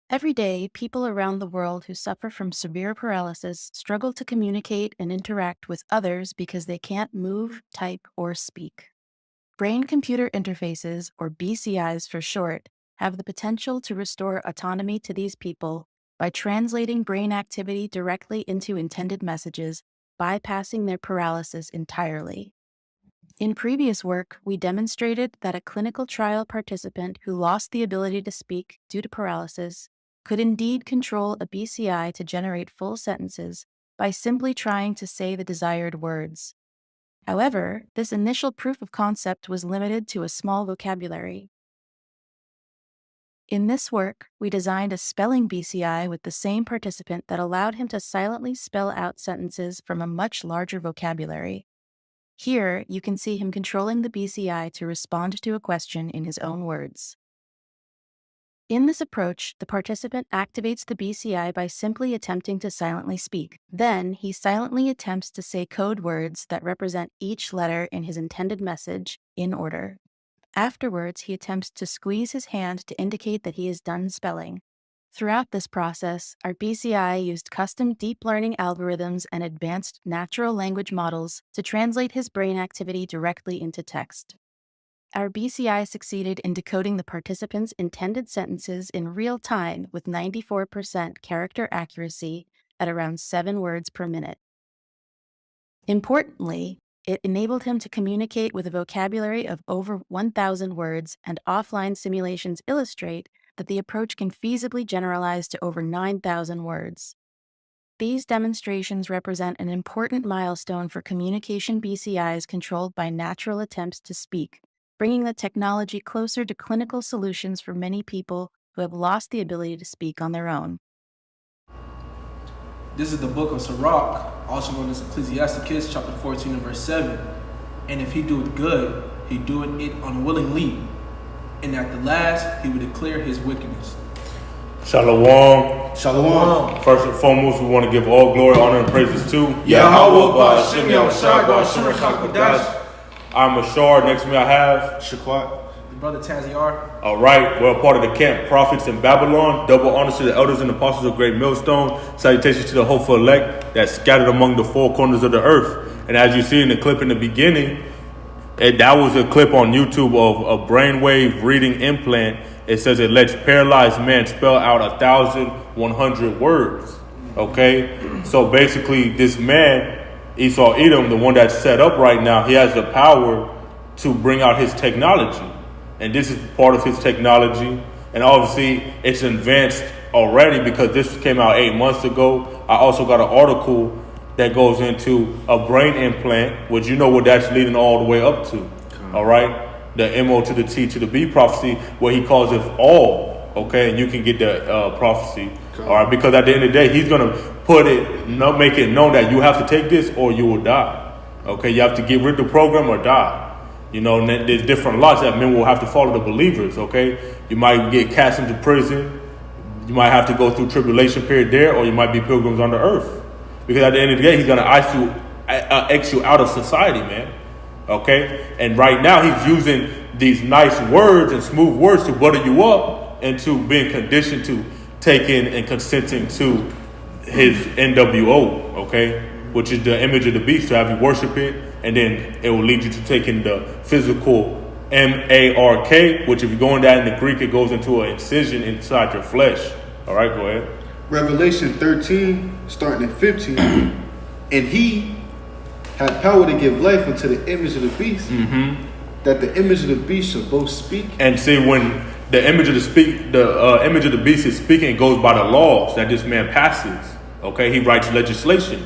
Every day, people around the world who suffer from severe paralysis struggle to communicate and interact with others because they can't move, type, or speak. Brain computer interfaces, or BCIs for short, have the potential to restore autonomy to these people by translating brain activity directly into intended messages, bypassing their paralysis entirely. In previous work, we demonstrated that a clinical trial participant who lost the ability to speak due to paralysis could indeed control a BCI to generate full sentences by simply trying to say the desired words. However, this initial proof of concept was limited to a small vocabulary. In this work, we designed a spelling BCI with the same participant that allowed him to silently spell out sentences from a much larger vocabulary. Here, you can see him controlling the BCI to respond to a question in his own words. In this approach, the participant activates the BCI by simply attempting to silently speak. Then, he silently attempts to say code words that represent each letter in his intended message in order. Afterwards, he attempts to squeeze his hand to indicate that he is done spelling. Throughout this process, our BCI used custom deep learning algorithms and advanced natural language models to translate his brain activity directly into text. Our BCI succeeded in decoding the participant's intended sentences in real time with 94% character accuracy at around 7 words per minute. Importantly, it enabled him to communicate with a vocabulary of over 1,000 words, and offline simulations illustrate that the approach can feasibly generalize to over 9,000 words. These demonstrations represent an important milestone for communication BCIs controlled by natural attempts to speak, bringing the technology closer to clinical solutions for many people who have lost the ability to speak on their own. This is the book of Sirach, also known as Ecclesiasticus, chapter 14 and verse 7. And if he doeth good, he doeth it unwillingly. And at the last, he will declare his wickedness. Shalom. Shalom. First and foremost, we want to give all glory, honor, and praises to Yahweh Ba'Shem Yahushua Ba'Shem HaKodesh. I'm Ashar. Next to me I have Shaquat. Brother Taziar. All right, we're a part of the camp Prophets in Babylon. Double honors to the elders and apostles of Great Millstone. Salutations to the hopeful elect that's scattered among the four corners of the earth. And as you see in the clip in the beginning, that was a clip on YouTube of a brainwave reading implant. It says it lets paralyzed man spell out 1,100 words. Okay, so basically, this man, Esau Edom, the one that's set up right now, he has the power to bring out his technology. And this is part of his technology. And obviously, it's advanced already because this came out 8 months ago. I also got an article that goes into a brain implant, which you know what that's leading all the way up to. All right? The MO to the T to the B prophecy, where he calls it all. Okay? And you can get the prophecy. All right? Because at the end of the day, he's going to make it known that you have to take this or you will die. Okay? You have to get rid of the program or die. You know, and there's different lots that men will have to follow the believers, okay? You might get cast into prison. You might have to go through tribulation period there, or you might be pilgrims on the earth. Because at the end of the day, he's going to X you out of society, man. Okay? And right now, he's using these nice words and smooth words to butter you up into being conditioned to taking and consenting to his NWO, okay? Which is the image of the beast, to have you worship it. And then it will lead you to taking the physical MARK, which if you go in that in the Greek, it goes into an incision inside your flesh. All right, go ahead. Revelation 13, starting at 15. And he had power to give life unto the image of the beast, that the image of the beast shall both speak. And see, when the image of the image of the beast is speaking, it goes by the laws that this man passes. Okay, he writes legislation.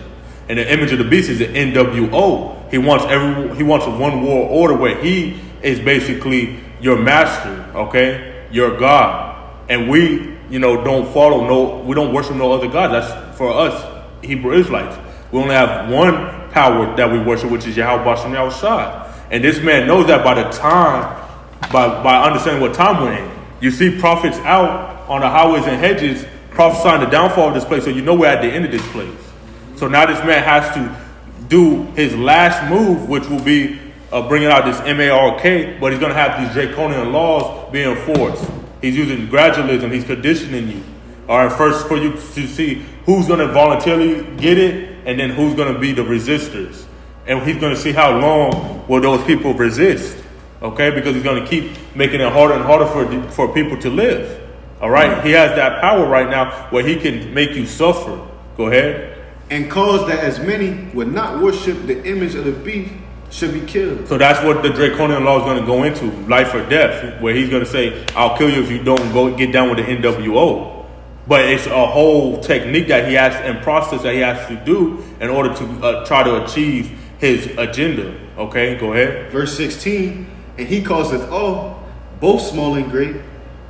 And the image of the beast is the NWO. He wants a one world order where he is basically your master, okay? Your God. And we, we don't worship no other God. That's for us, Hebrew Israelites. We only have one power that we worship, which is Yahweh Ba'Shem Yahushua. And this man knows that by the time, by understanding what time we're in. You see prophets out on the highways and hedges prophesying the downfall of this place, so you know we're at the end of this place. So now this man has to do his last move, which will be bringing out this MARK, but he's going to have these draconian laws being enforced. He's using gradualism. He's conditioning you. All right, first for you to see who's going to voluntarily get it, and then who's going to be the resistors, and he's going to see how long will those people resist. Okay, because he's going to keep making it harder and harder for people to live. All right, he has that power right now where he can make you suffer. Go ahead. And cause that as many would not worship the image of the beast should be killed. So that's what the draconian law is going to go into, life or death, where he's going to say, I'll kill you if you don't go get down with the NWO. But it's a whole technique that he has and process that he has to do in order to try to achieve his agenda. Okay, go ahead. Verse 16, and he causeth all, both small and great,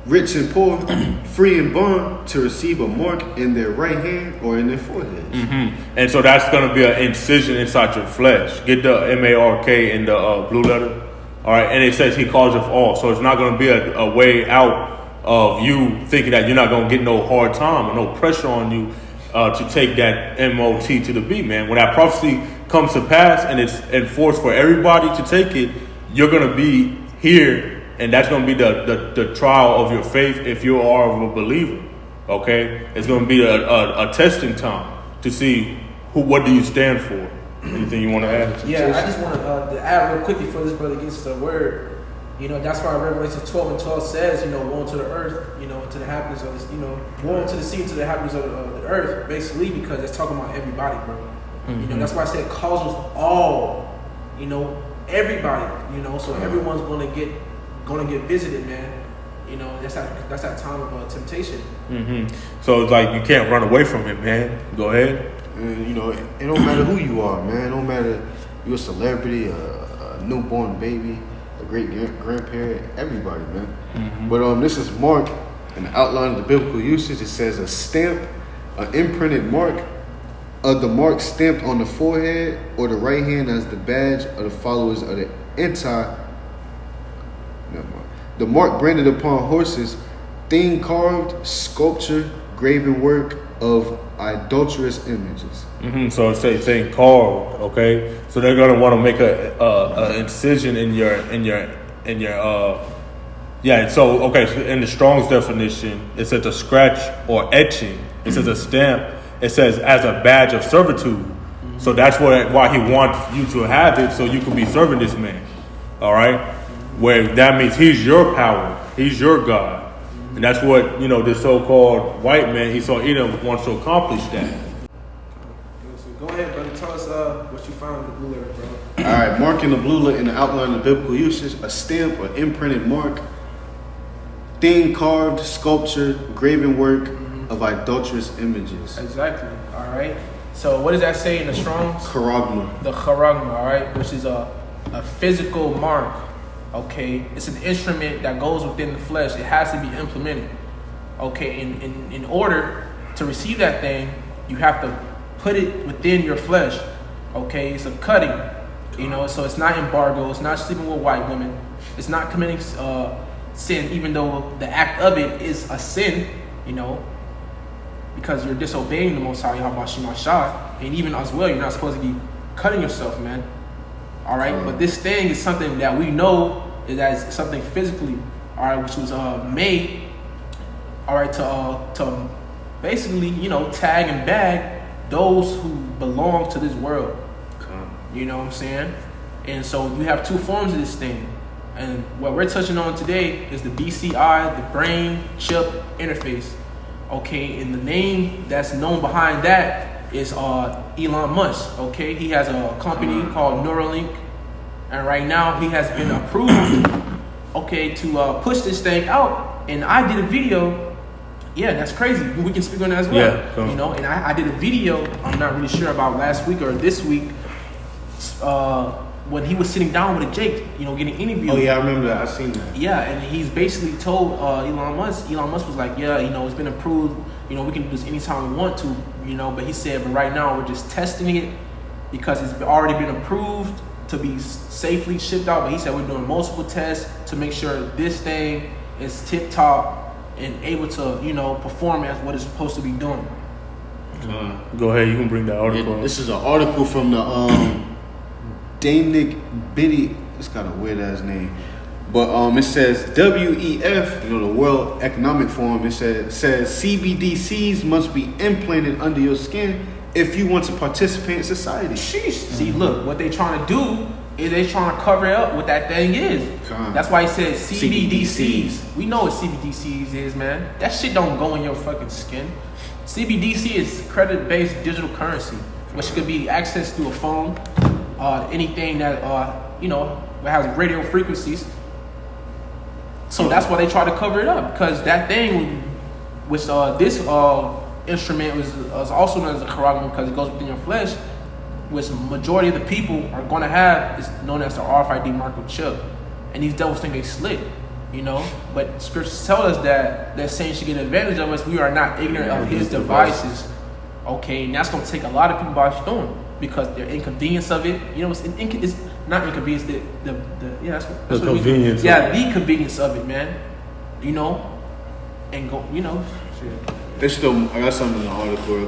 rich and poor, free and bond, to receive a mark in their right hand or in their foreheads. Mm-hmm. And so that's going to be an incision inside your flesh. Get the M-A-R-K in the blue letter. All right, and it says he causeth all. So it's not going to be a way out of you thinking that you're not going to get no hard time or no pressure on you to take that M-O-T to the B, man. When that prophecy comes to pass and it's enforced for everybody to take it, you're going to be here, and that's going to be the trial of your faith if you are a believer. Okay, it's going to be a testing time to see what do you stand for. Anything you want to add? Yeah, I just want to add real quickly before this brother gets to the word. You know, that's why Revelation 12:12 says, you know, woe to the earth, you know, to the happiness of this, you know, woe to the sea, to the happiness of the earth, basically, because it's talking about everybody, bro. Mm-hmm. You know, that's why I said causes all, you know, everybody, you know, so everyone's gonna get visited, man. You know, that's that time of temptation. Mm-hmm. So it's like you can't run away from it, man. Go ahead. And you know, it don't matter who you are, man. It don't matter you're a celebrity, a newborn baby, a great grandparent, everybody, man. Mm-hmm. But this is Mark, in the outline of the biblical usage. It says a stamp, an imprinted mark, of the mark stamped on the forehead or the right hand as the badge of the followers of the the mark branded upon horses, thing carved, sculpture, graven work of idolatrous images. Mm-hmm. So it's saying carved, okay? So they're gonna want to make a incision in your yeah. So okay, so in the Strong's definition, it says a scratch or etching. It says a stamp. It says as a badge of servitude. Mm-hmm. So that's why he wants you to have it, so you can be serving this man. All right, where that means he's your power, he's your God, and that's what this so-called white man, Esau Edom, wants to accomplish that. So go ahead, brother. Tell us what you found in the blue letter, bro. All right, marking the blue letter in the outline of biblical usage, a stamp or imprinted mark, thing carved, sculpture, graven work of idolatrous images. Exactly. All right. So what does that say in the Strong's? Charagma. The charagma, all right, which is a physical mark. Okay, it's an instrument that goes within the flesh. It has to be implemented. Okay, in order to receive that thing, you have to put it within your flesh. Okay, it's a cutting. So it's not embargo. It's not sleeping with white women. It's not committing sin, even though the act of it is a sin. Because you're disobeying the Most High, Yahweh Shema Shah, and even as well, you're not supposed to be cutting yourself, man. All right, but this thing is something that we know is something physically, all right, which was made, all right, to basically, tag and bag those who belong to this world. You know what I'm saying? And so you have two forms of this thing, and what we're touching on today is the BCI, the brain chip interface. Okay, and the name that's known behind that is Elon Musk. Okay, he has a company called Neuralink, and right now he has been approved, okay, to push this thing out. And I did a video. Yeah, that's crazy. We can speak on that as well. Yeah, cool. And I did a video. I'm not really sure about last week or this week. When he was sitting down with a Jake, getting interviewed. Oh yeah, I remember that. I seen that. Yeah, and he's basically told Elon Musk. Elon Musk was like, yeah, it's been approved. We can do this anytime we want to. But he said, but right now we're just testing it because it's already been approved to be safely shipped out. But he said we're doing multiple tests to make sure this thing is tip top and able to perform as what it's supposed to be doing. Go ahead, you can bring that article. This is an article from the Danic Biddy. It's got a weird ass name. But it says WEF, the World Economic Forum. It says CBDCs must be implanted under your skin if you want to participate in society. Sheesh. See, look, what they trying to do is they trying to cover up what that thing is. That's why he said CBDCs. We know what CBDCs is, man. That shit don't go in your fucking skin. CBDC is credit-based digital currency, which could be accessed through a phone, anything that has radio frequencies. So that's why they try to cover it up, because that thing, which this instrument was also known as a caragum because it goes within your flesh, which majority of the people are going to have, is known as the RFID microchip. And these devils think they slick, But scriptures tell us that Satan should get advantage of us. We are not ignorant of his devices. Okay, and that's going to take a lot of people by storm because their inconvenience of it. It's not inconvenience. The convenience. The convenience of it, man. And go. I got something in the article.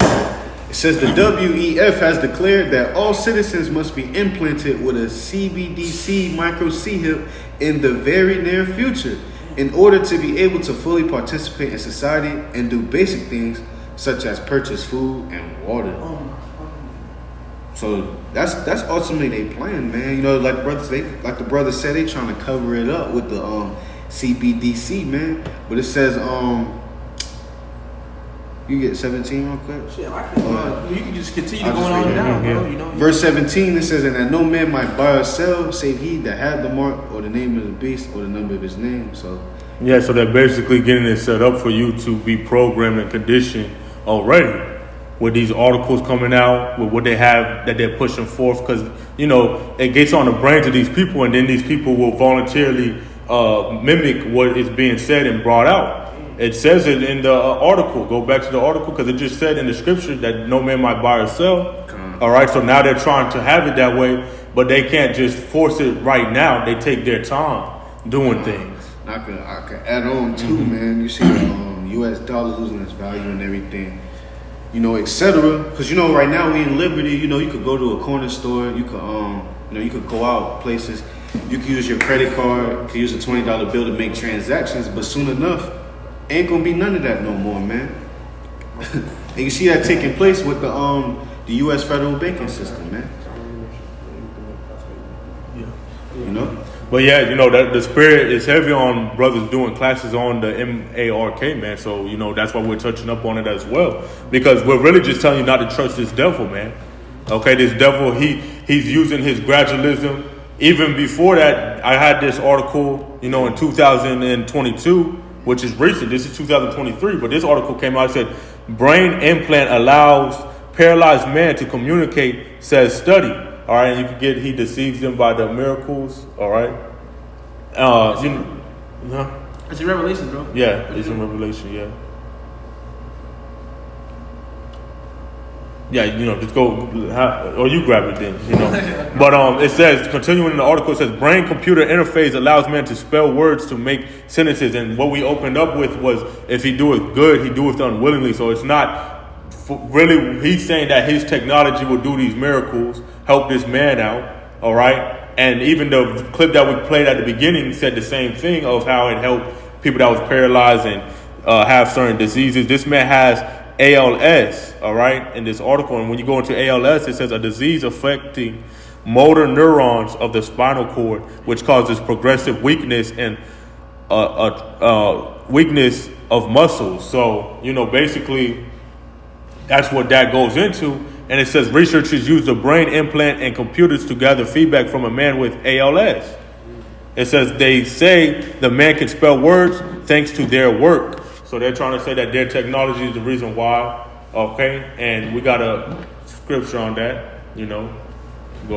It says the WEF has declared that all citizens must be implanted with a CBDC micro chip in the very near future in order to be able to fully participate in society and do basic things such as purchase food and water. So that's ultimately their plan, man. Like the brothers said, they trying to cover it up with the CBDC, man. But it says you get 17 real quick? Shit, you can just continue going on down, bro. Verse 17, it says, and that no man might buy or sell, save he that had the mark or the name of the beast or the number of his name. So they're basically getting it set up for you to be programmed and conditioned already with these articles coming out, with what they have that they're pushing forth, because, it gets on the brains of these people, and then these people will voluntarily mimic what is being said and brought out. It says it in the article. Go back to the article because it just said in the scripture that no man might buy or sell. All right, so now they're trying to have it that way, but they can't just force it right now. They take their time doing things. I could add on too, man. You see the U.S. dollar losing its value and everything, etc. Because right now we in liberty. You could go to a corner store. You could you could go out places. You could use your credit card. You could use a $20 bill to make transactions. But soon enough, ain't gonna be none of that no more, man. And you see that taking place with the U.S. federal banking system, man. But that the spirit is heavy on brothers doing classes on the MARK, man. So that's why we're touching up on it as well, because we're really just telling you not to trust this devil, man. Okay, this devil, he's using his gradualism. Even before that, I had this article, in 2022. Which is recent. This is 2023, but this article came out and said, brain implant allows paralyzed man to communicate, says study. All right, and you can get, he deceives them by the miracles. All right. It's in Revelation, bro. Yeah, it's in Revelation, yeah. Yeah, just go, or you grab it then, But it says, continuing in the article, it says, brain-computer interface allows man to spell words to make sentences. And what we opened up with was, if he doeth good, he doeth unwillingly. So it's not really, he's saying that his technology will do these miracles, help this man out, all right? And even the clip that we played at the beginning said the same thing of how it helped people that was paralyzed and have certain diseases. This man has ALS, all right, in this article. And when you go into ALS, it says a disease affecting motor neurons of the spinal cord, which causes progressive weakness and weakness of muscles. So, basically, that's what that goes into. And it says researchers use the brain implant and computers to gather feedback from a man with ALS. It says they say the man can spell words thanks to their work. So they're trying to say that their technology is the reason why, okay? And we got a scripture on that, Go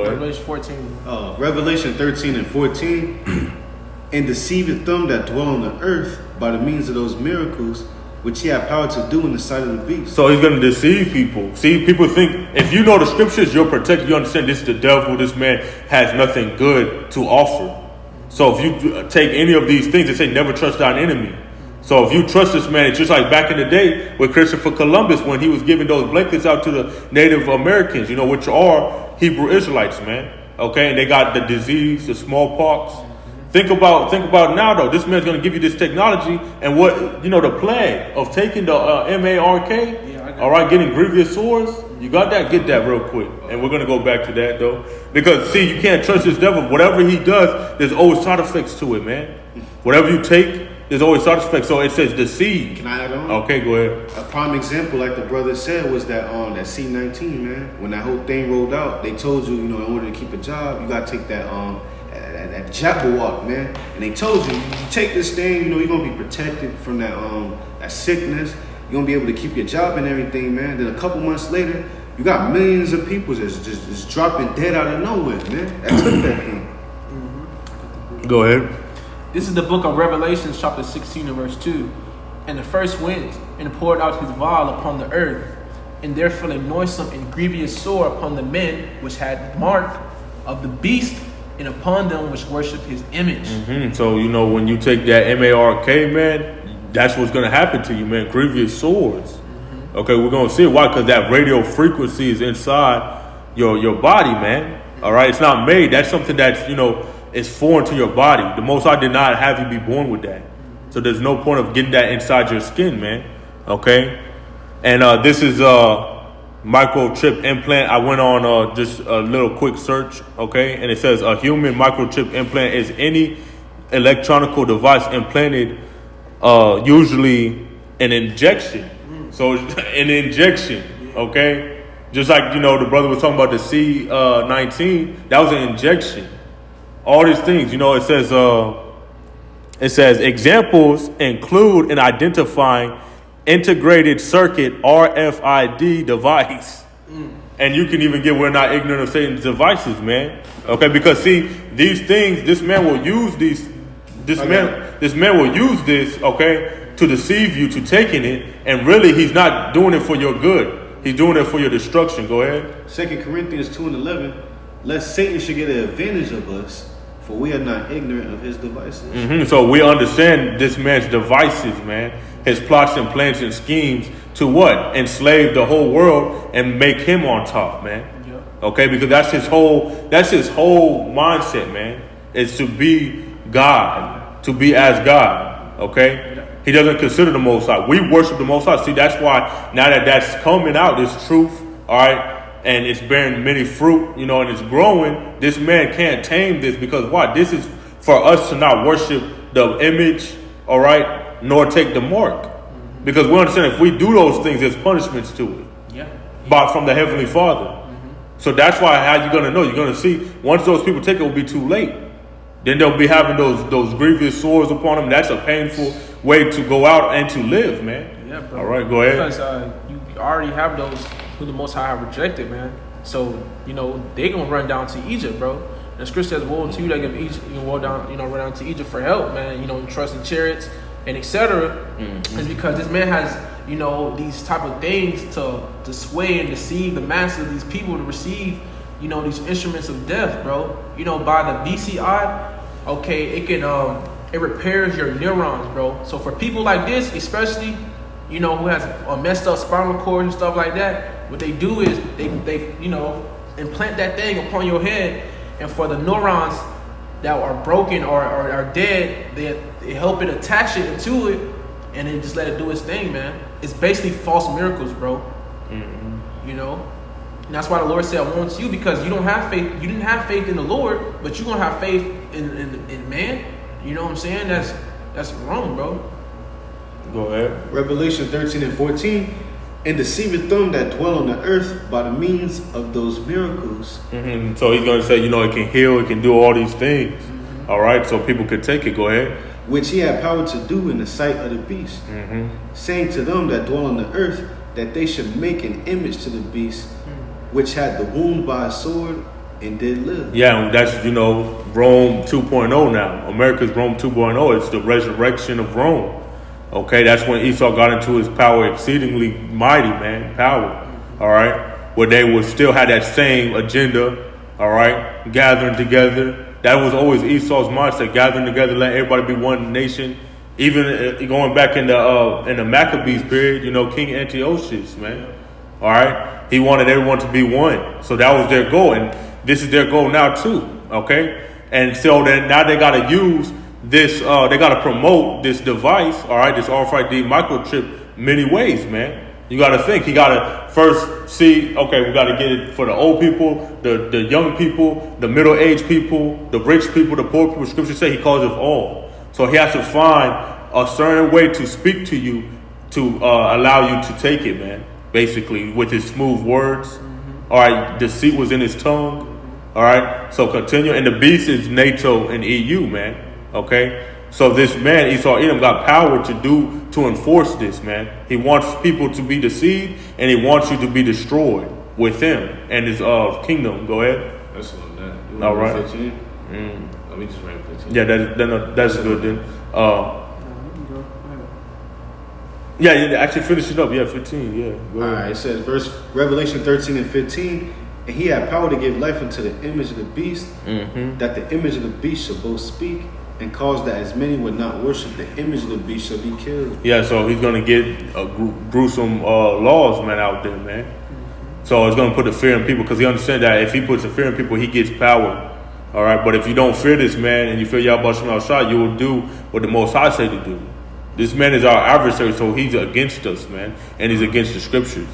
ahead. Revelation 14. Revelation 13 and 14. And deceiveth them that dwell on the earth by the means of those miracles which he had power to do in the sight of the beast. So he's going to deceive people. See, people think, if you know the scriptures, you're protected. You understand this is the devil. This man has nothing good to offer. So if you take any of these things, they say never trust thine enemy. So if you trust this man, it's just like back in the day with Christopher Columbus when he was giving those blankets out to the Native Americans, which are Hebrew Israelites, man. Okay, and they got the disease, the smallpox, Think about now though. This man's gonna give you this technology, and what the plan of taking the MARK. Yeah, I got All right, getting grievous sores. You got that? Get that real quick, and we're gonna go back to that though, because see, you can't trust this devil. Whatever he does, there's always side effects to it, man. Whatever you take, there's always side effects. So it says the seed. Can I add on? Okay, go ahead. A prime example, like the brother said, was that that C19, man. When that whole thing rolled out, they told you, in order to keep a job, you gotta take that that Jabberwock, man. And they told you, you take this thing, you're gonna be protected from that sickness. You're gonna be able to keep your job and everything, man. Then a couple months later, you got millions of people just dropping dead out of nowhere, man. That took that thing. Go ahead. This is the book of Revelations, chapter 16 and verse 2. And the first went and poured out his vial upon the earth, and there fell a noisome and grievous sore upon the men which had the mark of the beast, and upon them which worship his image. So when you take that MARK, man, that's what's gonna happen to you, man. Grievous sores. Okay, we're gonna see it. Why? Because that radio frequency is inside your body, man. All right, it's not made. That's something that's is foreign to your body. The Most High did not have you be born with that. So there's no point of getting that inside your skin, man. Okay? And this is microchip implant. I went on just a little quick search, okay? And it says a human microchip implant is any electronical device implanted, usually an injection. So an injection, okay? Just like, the brother was talking about the C19, that was an injection. All these things, it says examples include an identifying integrated circuit RFID device. And you can even we're not ignorant of Satan's devices, man. Okay, because see, these things, this man will use this man will use this, okay, to deceive you to taking it, and really he's not doing it for your good. He's doing it for your destruction. Go ahead. 2 Corinthians 2:11, lest Satan should get an advantage of us, for we are not ignorant of his devices. So we understand this man's devices, man. His plots and plans and schemes to what? Enslave the whole world and make him on top, man. Yeah. Okay, because that's his whole mindset, man. Is to be God, to be as God. Okay? Yeah. He doesn't consider the Most High. We worship the Most High. See, that's why now that's coming out, this truth, all right, and it's bearing many fruit, and it's growing. This man can't tame this because why? This is for us to not worship the image, all right, nor take the mark. Because we understand if we do those things, there's punishments to it. Yeah. From the Heavenly Father. So that's why how you're going to know. You're going to see once those people take it, will be too late. Then they'll be having those grievous sores upon them. That's a painful way to go out and to live, man. Yeah, bro. All right, go ahead. Because you already have those who the Most High have rejected, man. So, they gonna run down to Egypt, bro. And the scripture says, woe unto you that give Egypt, run down to Egypt for help, man. Trust in chariots and etc. It's because this man has, these type of things to sway and deceive the masses of these people to receive, these instruments of death, bro. By the BCI, okay, it can it repairs your neurons, bro. So for people like this, especially, who has a messed up spinal cord and stuff like that, what they do is they implant that thing upon your head, and for the neurons that are broken or are dead, they help it attach it into it, and then just let it do its thing, man. It's basically false miracles, bro. And that's why the Lord said, "I want you," because you don't have faith. You didn't have faith in the Lord, but you're gonna have faith in man. You know what I'm saying? That's wrong, bro. Go ahead. Revelation 13:14, and deceiveth them that dwell on the earth by the means of those miracles. So he's going to say, it can heal, it can do all these things. All right, so people could take it. Go ahead. Which he had power to do in the sight of the beast, saying to them that dwell on the earth that they should make an image to the beast, which had the wound by a sword and did live. Yeah, that's, Rome 2.0 now. America's Rome 2.0. It's the resurrection of Rome. Okay, that's when Esau got into his power, exceedingly mighty, man, power. All right, where they would still have that same agenda. All right, gathering together. That was always Esau's mindset: gathering together, let everybody be one nation. Even going back in the Maccabees period, King Antiochus, man. All right, he wanted everyone to be one, so that was their goal, and this is their goal now too. Okay, And so then now they got to use this, they got to promote this device, all right, this RFID microchip many ways, man. You got to think. He got to first see, okay, we got to get it for the old people, the young people, the middle-aged people, the rich people, the poor people. Scripture say he calls it all. So he has to find a certain way to speak to you to allow you to take it, man, basically, with his smooth words. All right, deceit was in his tongue. All right, so continue. And the beast is NATO and EU, man. Okay, so this man, Esau Edom, got power to enforce this, man. He wants people to be deceived, and he wants you to be destroyed with him and his kingdom. Go ahead. That's on that. You All right. 15? Let me just write 15. Yeah, that's good then. Go ahead. Yeah, actually finish it up. Yeah, 15. Yeah. Go All ahead. right, it says Revelation 13 and 15, and he had power to give life unto the image of the beast, that the image of the beast shall both speak, and cause that as many would not worship the image of the beast shall be killed. Yeah, so he's gonna get gruesome laws, man, out there, man. So it's gonna put the fear in people because he understands that if he puts the fear in people, he gets power. All right, but if you don't fear this man and you fear Yahweh Shem outside, you will do what the Most High say to do. This man is our adversary, so he's against us, man, and he's against the scriptures.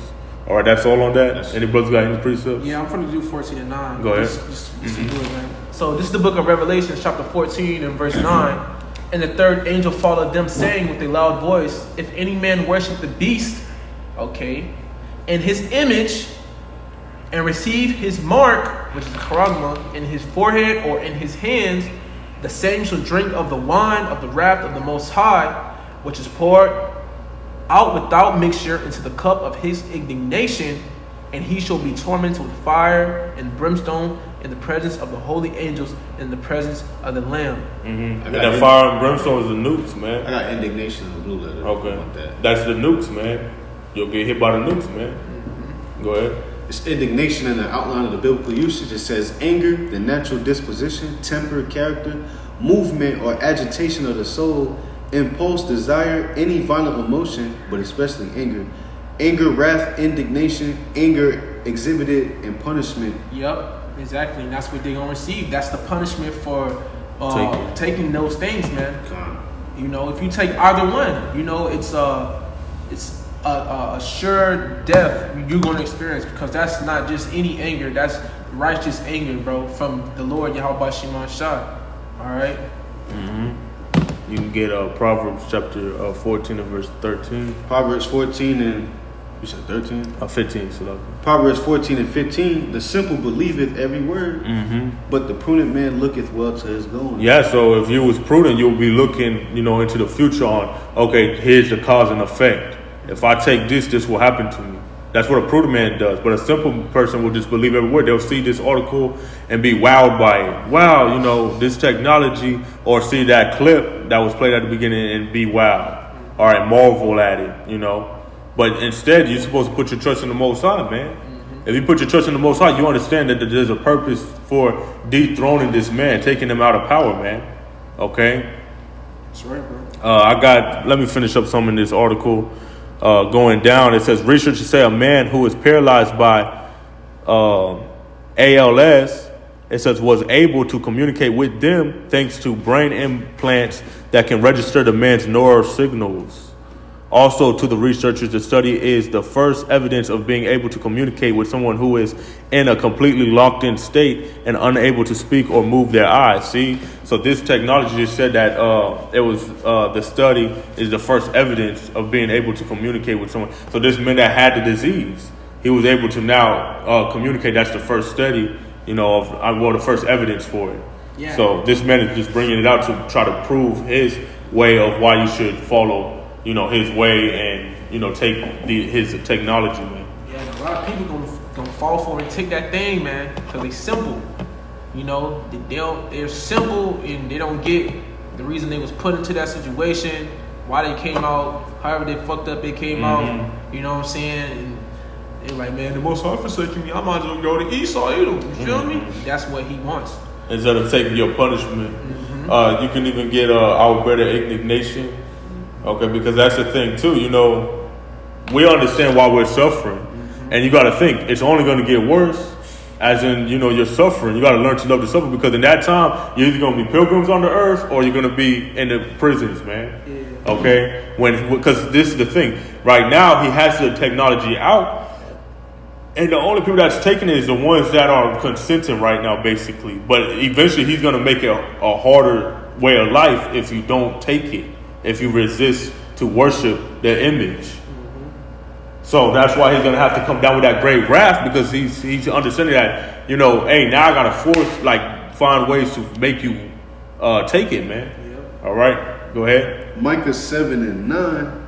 All right, that's all on that. Any brothers got any precepts? Yeah, I'm going to do 14 and 9. Go ahead. Just do it, man. So this is the book of Revelation, chapter 14 and verse 9. And the third angel followed them, saying with a loud voice, if any man worship the beast, okay, and his image, and receive his mark, which is the charagma, in his forehead or in his hands, the same shall drink of the wine of the wrath of the Most High, which is poured out without mixture into the cup of his indignation, and he shall be tormented with fire and brimstone in the presence of the holy angels and in the presence of the Lamb. And that fire and brimstone is the nukes, man. I got indignation in the blue letter. Okay, I want that. that's the nukes, man. You'll get hit by the nukes, man. Go ahead. It's indignation in the outline of the biblical usage. It says anger, the natural disposition, temper, character, movement or agitation of the soul, impulse, desire, any violent emotion, but especially anger. Anger, wrath, indignation, anger exhibited in punishment. Yep, exactly. And that's what they're going to receive. That's the punishment for taking those things, man. You know, if you take either one, you know, it's a sure death you're going to experience, because that's not just any anger. That's righteous anger, bro, from the Lord Yahweh Shema Shah. All right? You can get Proverbs chapter 14 and verse 13. Proverbs 14 and, you said 13? 15, so Proverbs 14 and 15, the simple believeth every word, but the prudent man looketh well to his going. yeah, so if you was prudent, you'll be looking, you know, into the future on, okay, here's the cause and effect. If I take this will happen to me. That's what a prudent man does. But a simple person will just believe every word. They'll see this article and be wowed by it. Wow, you know, this technology, or see that clip that was played at the beginning and be wowed. All right, marvel at it, you know. But instead, you're supposed to put your trust in the Most High, man. If you put your trust in the Most High, you understand that there's a purpose for dethroning this man, taking him out of power, man. Okay? That's right, bro. let me finish up some in this article. Going down, it says researchers say a man who is paralyzed by ALS, it says, was able to communicate with them thanks to brain implants that can register the man's neural signals. Also, to the researchers, the study is the first evidence of being able to communicate with someone who is in a completely locked-in state and unable to speak or move their eyes. See? So this technology just said that the study is the first evidence of being able to communicate with someone. So this man that had the disease, he was able to now communicate. That's the first study, you know, the first evidence for it. Yeah. So this man is just bringing it out to try to prove his way of why you should follow, you know, his way and, you know, take his technology, man. Yeah, and a lot of people gonna fall for it and take that thing, man, because they simple. You know, they're simple and they don't get the reason they was put into that situation, why they came out, however they fucked up they came out. You know what I'm saying? And they're like, man, the Most High forsaken me, I might as well go to Esau Edom. You feel me? That's what he wants. Instead of taking your punishment, you can even get our better indignation. Okay, because that's the thing too. You know, we understand why we're suffering, and you got to think it's only going to get worse as in, you know, you're suffering. You got to learn to love the suffering, because in that time, you're either going to be pilgrims on the earth or you're going to be in the prisons, man. Yeah. Okay? Because this is the thing. Right now, he has the technology out. And the only people that's taking it is the ones that are consenting right now, basically. But eventually, he's going to make it a harder way of life if you don't take it, if you resist to worship the image. So that's why he's going to have to come down with that great wrath, because he's understanding that, you know, hey, now I got to find ways to make you take it, man. Yep. All right, go ahead. Micah 7:9,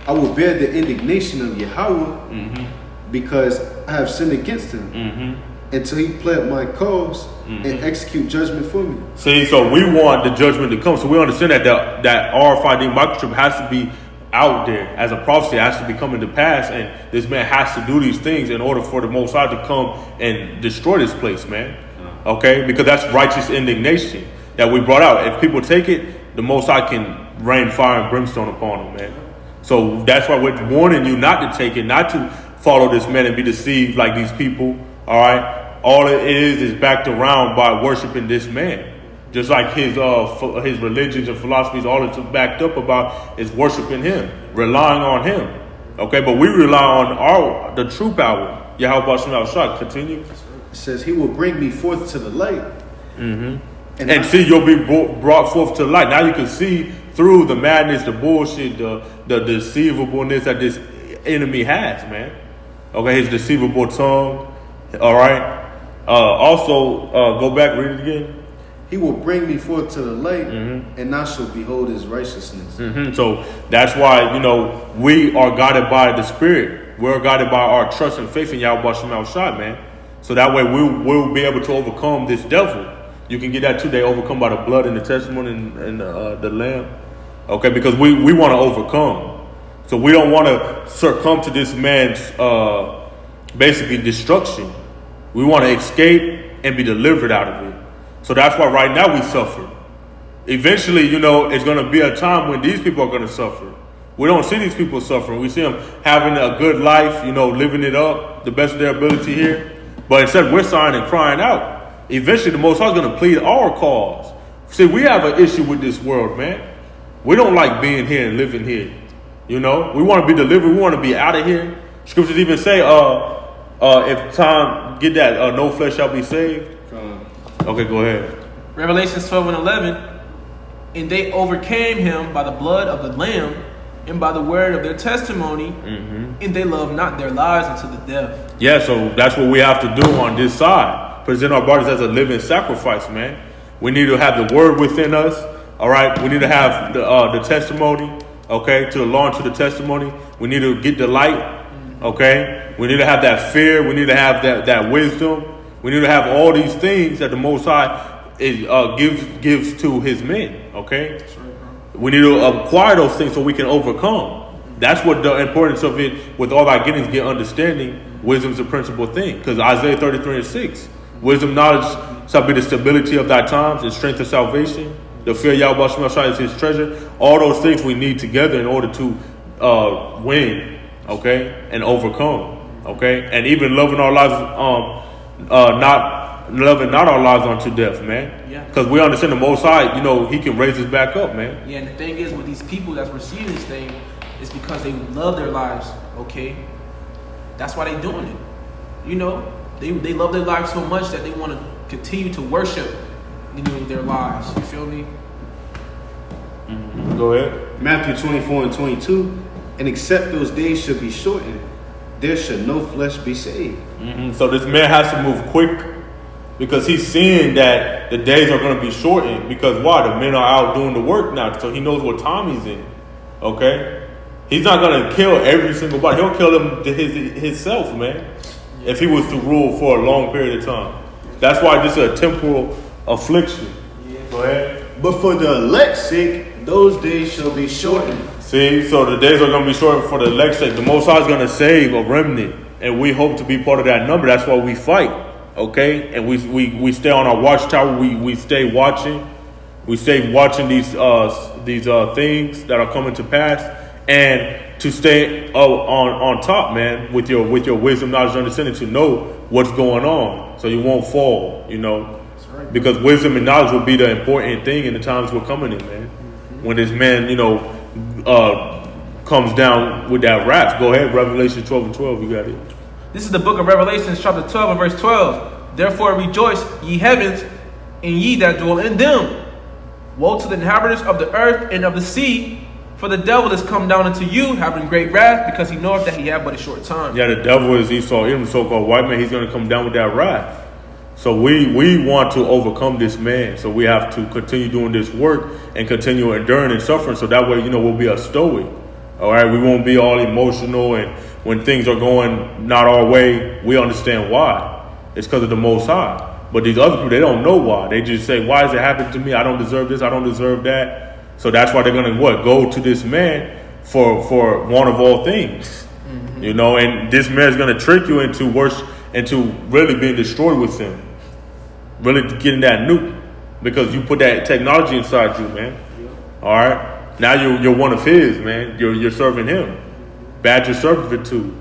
I will bear the indignation of Yahweh because I have sinned against him until he plead my cause and execute judgment for me. See, so we want the judgment to come. So we understand that that RFID microchip has to be out there as a prophecy, has to be coming to pass, and this man has to do these things in order for the Most High to come and destroy this place, man. Okay, because that's righteous indignation that we brought out. If people take it, the Most High can rain fire and brimstone upon them, man. So that's why we're warning you not to take it, not to follow this man and be deceived like these people. All right, all it is backed around by worshiping this man. Just like his religions and philosophies, all it's backed up about is worshiping him, relying on him. Okay, but we rely on the true power. Yahweh Shem Shah. Continue. It says he will bring me forth to the light. And see, you'll be brought forth to light. Now you can see through the madness, the bullshit, the deceivableness that this enemy has, man. Okay, his deceivable tongue. All right. Also, go back, read it again. He will bring me forth to the light, and I shall behold his righteousness. So that's why, you know, we are guided by the Spirit. We're guided by our trust and faith in Yahweh Shem Shah, man. So that way we'll be able to overcome this devil. You can get that too. They overcome by the blood and the testimony and the Lamb. Okay, because we want to overcome. So we don't want to succumb to this man's basically destruction. We want to escape and be delivered out of it. So that's why right now we suffer. Eventually, you know, it's going to be a time when these people are going to suffer. We don't see these people suffering. We see them having a good life, you know, living it up, the best of their ability here. But instead, we're sighing and crying out. Eventually, the Most High is going to plead our cause. See, we have an issue with this world, man. We don't like being here and living here. You know, we want to be delivered. We want to be out of here. Scriptures even say, if time get that, no flesh shall be saved. Okay, go ahead. Revelations 12:11, and they overcame him by the blood of the Lamb and by the word of their testimony, and they loved not their lives unto the death. Yeah, so that's what we have to do on this side. Present our bodies as a living sacrifice, man. We need to have the word within us. All right, we need to have the testimony. Okay, to the law and to the testimony. We need to get the light. Okay, we need to have that fear. We need to have that wisdom. We need to have all these things that the Most High gives to His men. Okay, we need to acquire those things so we can overcome. That's what the importance of it. With all thy gettings, get understanding. Wisdom's a principal thing. Because Isaiah 33:6, wisdom, knowledge shall be the stability of thy times and strength of salvation. The fear of Yahweh Shem Shah is His treasure. All those things we need together in order to win. Okay, and overcome. Okay, and even loving our lives. Not our lives unto death, man. Yeah. Because we understand the Most High, you know, He can raise us back up, man. Yeah, and the thing is with these people that's receiving this thing is because they love their lives, okay? That's why they doing it. You know, they love their lives so much that they want to continue to worship, you know, their lives. You feel me? Go ahead. Matthew 24:22, and except those days should be shortened, there should no flesh be saved. So this man has to move quick because he's seeing that the days are going to be shortened. Because why? The men are out doing the work now, so he knows what time he's in. Okay, he's not going to kill every single body. He'll kill them to himself, man. If he was to rule for a long period of time, that's why this is a temporal affliction. Yeah. Go ahead. But for the elect's sake, those days shall be shortened. See, so the days are going to be short for the elect's sake. The Most High is going to save a remnant, and we hope to be part of that number. That's why we fight, okay? And we stay on our watchtower. We stay watching. We stay watching these things that are coming to pass. And to stay on top, man, with your wisdom, knowledge, and understanding, to know what's going on, so you won't fall. You know, because wisdom and knowledge will be the important thing in the times we're coming in, man. When this man, you know, comes down with that wrath. Go ahead, Revelation 12:12. You got it. This is the book of Revelation, chapter 12 and verse 12. Therefore rejoice, ye heavens, and ye that dwell in them. Woe to the inhabitants of the earth and of the sea, for the devil is come down unto you, having great wrath, because he knoweth that he have but a short time. Yeah, the devil is Esau, the so-called white man. He's going to come down with that wrath. So we want to overcome this man. So we have to continue doing this work and continue enduring and suffering. So that way, you know, we'll be a stoic. All right, we won't be all emotional, and when things are going not our way, we understand why. It's because of the Most High. But these other people, they don't know why. They just say, why is it happening to me? I don't deserve this. I don't deserve that. So that's why they're going to go to this man for one of all things. Mm-hmm. You know, and this man is going to trick you into really being destroyed with him. Really getting that nuke, because you put that technology inside you, man. All right? Now you're one of his, man. You're serving him. Badger serving too.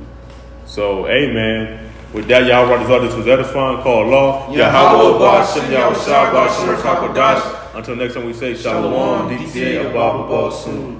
So, hey, man. With that, Yahweh, this was edifying. Call Allah. Yahweh, Ba'ashem, Yahweh, Shah, Ba'ashem, Until next time we say Shalom, DTA, Abba, Soon.